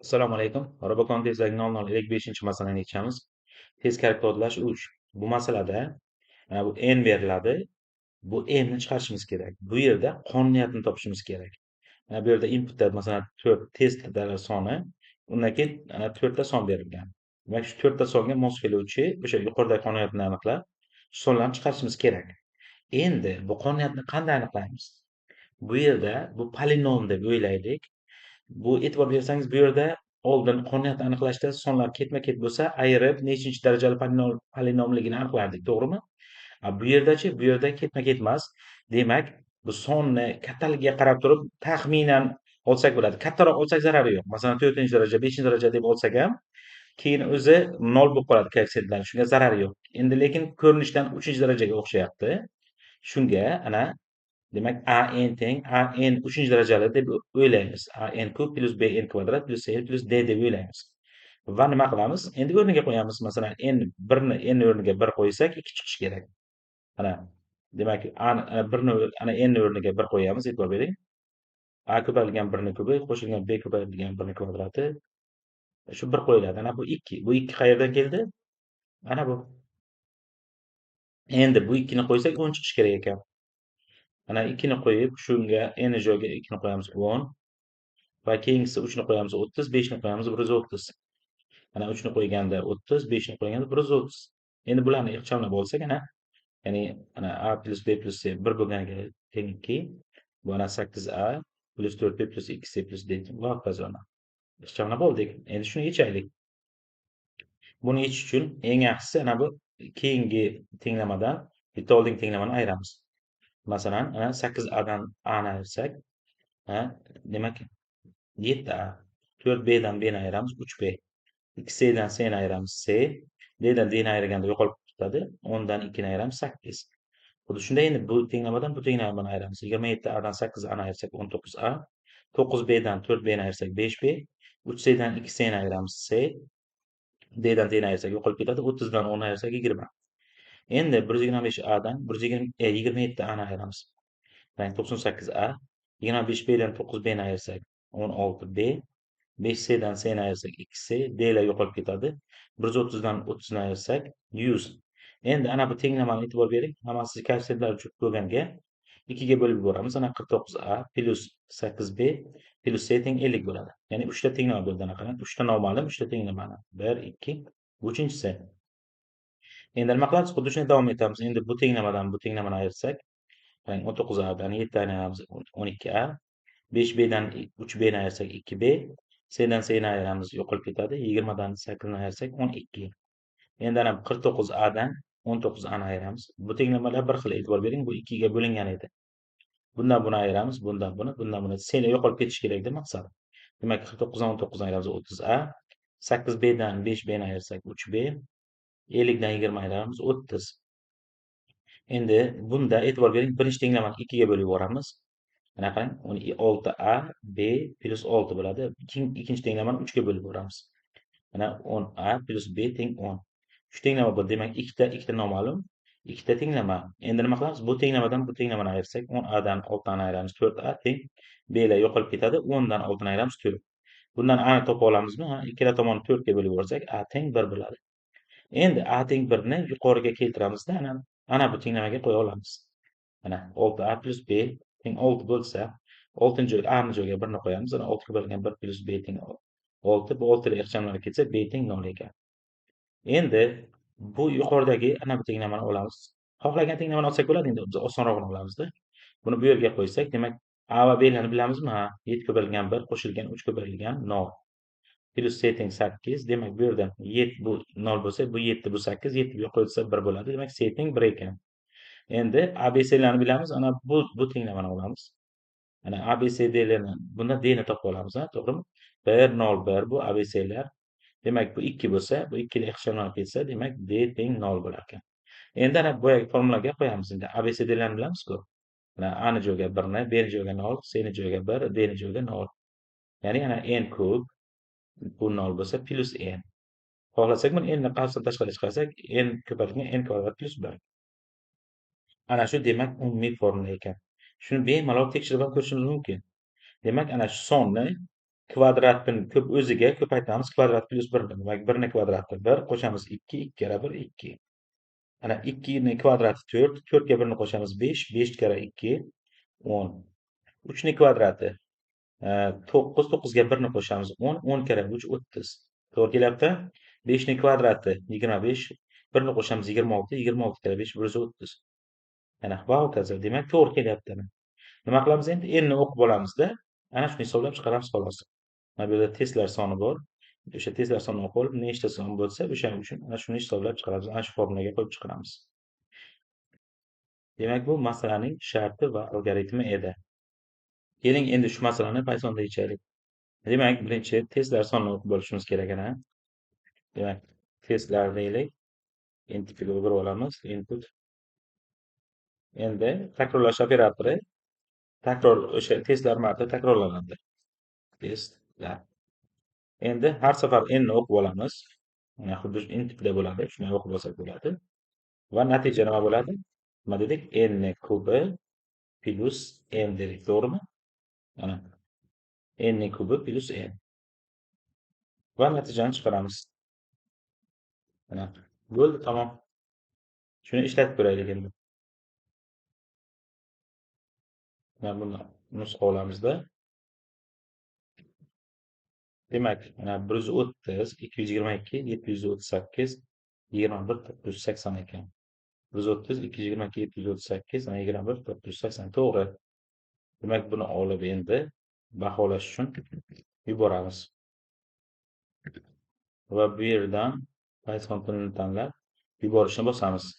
Assalomu alaykum. Robocon tezagi 0055 masalani yechamiz. Tezkor kodlash 3. Bu masalada bu n beriladi. Bu n'ni chiqarishimiz kerak. Bu yerda qonuniyatni topishimiz kerak. Bu yerda inputda masalan 4 testlar soni, undan keyin 4 ta son berilgan. Demak, shu 4 ta songa mos keluvchi o'sha yuqoridagi qonuniyatni aniqlab, sonlarni chiqarishimiz kerak. Endi bu qonuniyatni qanday aniqlaymiz? Bu yerda bu polinom deb o'ylaylik. Bu e'tibor bersangiz bu yerda oldin qonuniyatni aniqlashda sonlar ketma-ket bo'lsa, ayirib nechinchi darajali polinomligini aniqlardik, to'g'rimi? Bu yerdachi, bu yerda ketma-ket emas. Demak, bu sonni kattaligiga qarab turib taxminan olsak bo'ladi. Kattaroq olsak zarari yo'q. Masalan, 4-daraja, 5-daraja deb olsak ham, keyin o'zi 0 bo'lib qoladi koeffitsient bilan. Shunga zarari yo'q. Endi lekin ko'rinishdan 3-darajaga o'xshayapti. Shunga ana demak, AN teng AN 3-darajali deb o'ylaymiz. AN kub plus BN kvadrat plus C plus D deb o'ylaymiz. Va nima qilamiz? Endi o'rniga qo'yamiz. Masalan, n o'rniga 1 qo'ysak 2 chiqishi kerak. Ana, demak, ana n o'rniga 1 qo'yamiz, e'tibor bering. A ko'paytirilgan 1 ni kubi qo'shilgan B ko'paytirilgan 1 ni kvadrati. Shu 1 qo'yiladi. Ana bu 2. Bu 2 qayerdan keldi? Ana bu. Endi bu 2 ni qo'ysak 10 chiqishi kerak ekan. Ana 2 ni qo'yib, shunga n joyiga 2 ni qo'yamiz 10. Va keyingisi 3 ni qo'yamiz 30, 5 ni qo'yamiz 130. Mana 3 ni qo'yganda 30, 5 ni qo'yganda 130. Endi bularni ixchamlab olsak ana, ya'ni ana A plus B plus C 1 bo'lganiga teng 2. Bu ana 8A plus 4B plus 2C plus D va hokazo. Ixchamlab oldik. Endi shuni yechaylik. Buni yechish uchun eng yaxshisi ana bu keyingi tenglamadan bitta oldingi tenglamani ayiramiz. Masalan, ana 8A dan A'ni ayirsak, demak 7A. 4B'dan B'ni ayiramiz 3B. 2C'dan C'ni ayiramiz C. D'dan D'ni ayirganda yo'qolib ketadi. 10dan 2ni ayiramiz 8. Xuddi shunday endi bu tenglamadan bu tenglamani ayiramiz. 27A'dan 8A'ni ayirsak 19A. 9B'dan 4B'ni ayirsak 5B. 3C'dan 2C'ni ayiramiz C. D'dan D'ni ayirsak yo'qolib ketadi. 30dan 10ni ayirsak 20. Endi 125A'dan 27A'ni ayiramiz. Ya'ni 98A. 25B'dan 9B'ni ayirsak 16B. 5C'dan C'ni ayirsak 2C, D'lar yo'qolib ketadi. 130dan 30ni ayirsak 100. Endi ana bu tenglamani e'tibor bering. Hammasi koeffitsiyentlar uchun bo'lganga 2 ga bo'lib yuboramiz. Ana 49A plus 8B plus C teng 50 bo'ladi. Ya'ni 3 ta tenglama bo'ldi anaqadan. 3 ta noma'lum, 3 ta tenglamani. 1, 2, bu uchinchisi. Endi nima qilamiz? Xuddi shunday davom etamiz. Endi bu tenglamadan bu tenglamani ayirsak, ya'ni 19A'dan 7 tani ayiramiz 12A. 5B'dan 3B'ni ayirsak 2B. C'dan C'ni ayiramiz yo'qolib ketadi. 20dan 8ni ayirsak 12. Endi ana 49A'dan 19A'ni ayiramiz. Bu tenglamalar bir xil, e'tibor bering, bu 2 ga bo'lingan edi. Bundan buni ayiramiz, bundan buni, bundan buni. C'lar yo'qolib ketishi kerak-da maqsad. Demak, 49dan 19ni ayiramiz 30A. 8B'dan 5B'ni ayirsak 3B. 50dan 20 ayiramiz 30. Endi bunda e'tibor bering, birinchi tenglamani 2 ga bo'lib yuboramiz. Mana qarang, 6A B plus 6 bo'ladi. Ikkinchi tenglamani 3 ga bo'lib yuboramiz. Mana 10A plus B teng 10. Shu tenglama bu. Demak, ikkita noma'lum, ikkita tenglama. Endi nima qilamiz? Bu tenglamadan bu tenglamani ayirsak, 10A'dan 6ni ayiramiz 4A teng B'lar yo'qolib ketadi. 10dan 6ni ayiramiz 4. Bundan A'ni topa olamizmi? Ikkala tomonni 4 ga bo'lib yuborsak, A teng 1 bo'ladi. Endi A teng 1 ni yuqoriga keltiramizda, ana bu tenglamaga qo'ya olamiz. Mana 6A plus B teng 6 bo'lsa, 6-ni joyiga A ni joyiga 1 ni qo'yamiz. Ana 6 ga bo'lingan 1 plus B teng 6. Bu 6 lar ixchamlanib ketsa, B teng 0 ekan. Endi bu yuqoridagi ana bu tenglamani olamiz. Xohlagan tenglamani olsak bo'ladi, endi biz osonrog'ini olamizda. Buni bu yerga qo'ysak, demak, A va B'larni bilamizmi? Ha, 7 ko'paytirilgan 1 qo'shilgan 3 ko'paytirilgan 0. Plus C teng 8. Demak, bu yerdan 7 bu 0 bo'lsa, bu 7 bu 8, 7 bu yoqqa o'tsa 1 bo'ladi. Demak, C teng 1 ekan. Endi ABC'larni bilamiz. Ana bu tenglamani olamiz. Ana ABCD'larni, bunda D'ni topib olamiz, to'g'rimi? 1 0 1 bu ABC'lar. Demak, bu 2 bo'lsa, bu 2 lar ixchamlanib ketsa, demak, D teng 0 bo'lar ekan. Endi ana boyagi formulaga qo'yamiz. Endi ABCD'larni bilamiz-ku. Mana A ni joyiga 1 ni, B ni joyiga 0, C ni joyiga 1, D ni joyiga 0. Ya'ni ana n kub bu 0 bo'lsa plus n. Xohlasak buni n ni qavsdan tashqariga chiqarsak, n ko'paytirilgan n kvadrat plus 1. Ana shu demak umumiy formula ekan. Shuni bemalol tekshirib ham ko'rishimiz mumkin. Demak, ana shu sonni kvadratni ko'p o'ziga ko'paytiramiz. Kvadrat plus 1. Demak, 1 ni kvadrati 1 qo'shamiz 2, 2 kara 1 2. Ana 2 ni kvadrati 4, 4 ga 1 ni qo'shamiz 5, 5 kara 2 10. 3 ni kvadrati 9, 9 ga 1 ni qo'shamiz 10, 10 kara 3 30. To'g'ri kelyapti? 5 ni kvadrati 25, 1 ni qo'shamiz 26, 26 kara 5 130. Ana va hokazo. Demak, to'g'ri kelyapti. Nima qilamiz endi? N ni o'qib olamizda, ana shuni hisoblab chiqaramiz xolos. Mana bu yerda testlar soni bor. O'sha testlar sonini o'qib olib, nechta son bo'lsa, o'shaning uchun ana shuni hisoblab chiqaramiz. Ana shu formulaga qo'yib chiqaramiz. Demak, bu masalaning sharti va algoritmi edi. Keling, endi shu masalani Pythonda yechaylik. Demak, birinchi testlar sonini o'qib olishimiz kerak ana. Demak, testlar deylik. Inputga o'girib olamiz. Input. Endi takrorlash operatori o'sha testlar marta takrorlanadi. Testlar. Endi har safar n ni o'qib olamiz. Mana xuddi inputda bo'ladi, shunday o'qib olsak bo'ladi. Va natija nima bo'ladi? Nima dedik? N ni kubi plus n dedik, to'g'rimi? Mana n ni kubi plus n. Va natijani chiqaramiz. Mana bo'ldi, tamom. Shuni ishlatib ko'raylik endi. Mana buni nusxa olamizda. Demak, mana 130, 222, 738, 21, 480 ekan. 130, 222, 738, 21, 480. To'g'ri. Demak, buni olib endi baholash uchun yuboramiz. Va bu yerdan Python tilini tanlab yuborishni bosamiz.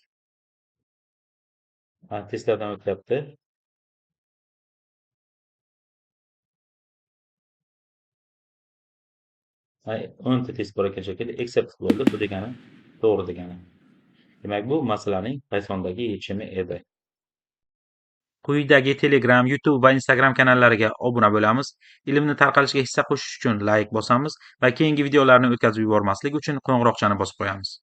Testlardan o'tyapti. Ay, 10 ta test bor ekan shekilli. Accept bo'ldi. Bu degani to'g'ri degani. Demak, bu masalaning Pythondagi yechimi edi. Quyidagi Telegram, YouTube va Instagram kanallariga obuna bo'lamiz. Ilmni tarqalishiga hissa qo'shish uchun like bosamiz va keyingi videolarni o'tkazib yubormaslik uchun qo'ng'iroqchani bosib qo'yamiz.